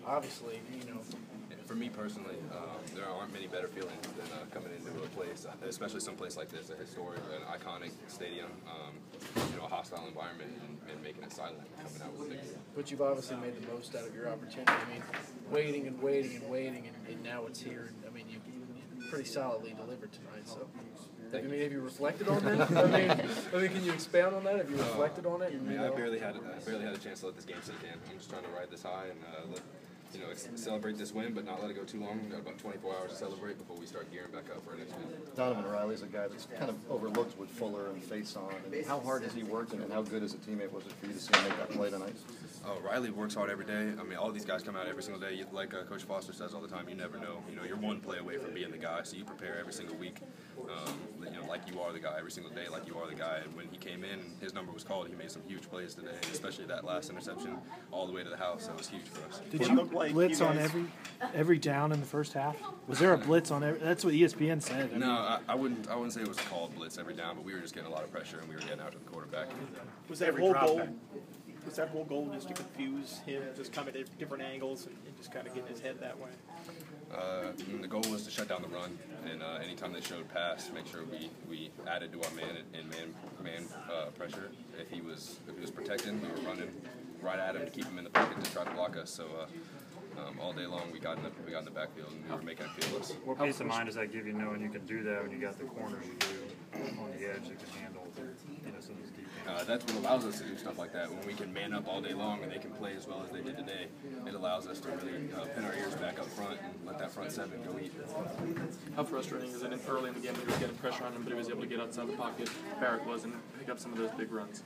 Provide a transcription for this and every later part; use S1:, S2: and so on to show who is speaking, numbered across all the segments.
S1: obviously,
S2: For me personally, there aren't many better feelings than coming into a place, especially some place like this, a historic, an iconic stadium, a hostile environment, and making it silent and coming out with a victory.
S1: but you've obviously made the most out of your opportunity. I mean, waiting and waiting and waiting, and now it's here. And, I mean, you pretty solidly delivered tonight. So, have you reflected on that? I mean, can you expound on that? Have you reflected on it?
S2: I barely had a chance to let this game sink in. I'm just trying to ride this high and celebrate this win, but not let it go too long. We've got about 24 hours to celebrate before we start gearing back up for our next win.
S3: Donovan Riley's a guy that's kind of overlooked with Fuller and Faison. And how hard has he worked, and how good as a teammate was it for you to see him make that play tonight?
S2: Oh, Riley works hard every day. I mean, all these guys come out every single day. Like Coach Foster says all the time, you never know. You're one play away from being the guy, so you prepare every single week. Like you are the guy every single day, like you are the guy. And when he came in, his number was called. He made some huge plays today, especially that last interception all the way to the house. That was huge for us.
S4: Did you blitz on every down in the first half? Was there a blitz on every? That's what ESPN said.
S2: No, I wouldn't say it was a called blitz every down, but we were just getting a lot of pressure and we were getting out to the quarterback.
S5: Was that whole goal? Was that whole goal just to confuse him, just come at different angles and just kind of get in his head that way?
S2: The goal was to shut down the run, and anytime they showed pass, make sure we added to our man pressure. If he was protecting, we were running right at him to keep him in the pocket to try to block us. So all day long we got in the backfield and we were making it fearless.
S6: What peace of mind does that give you knowing you can do that when you got the corners you do on the edge that can handle some of these deep games?
S2: That's what allows us to do stuff like that. When we can man up all day long and they can play as well as they did today, it allows us to really pin our ears back up front and let that front seven go eat.
S7: How frustrating is it early in the game when he was getting pressure on him, but he was able to get outside the pocket, Barrett was, and pick up some of those big runs?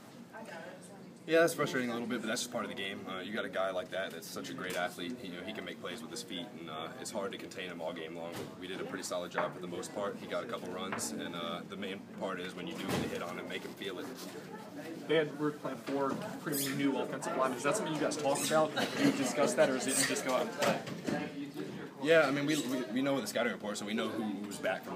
S2: Yeah, that's frustrating a little bit, but that's just part of the game. You got a guy like that's such a great athlete. He can make plays with his feet, and it's hard to contain him all game long. We did a pretty solid job for the most part. He got a couple runs, and the main part is when you do get a hit on him, make him feel it.
S7: We're playing four pretty new offensive linemen. Is that something you guys talk about? Do you discuss that, or is it you just go out and play?
S2: Yeah, I mean, we know the scouting report, so we know who's back from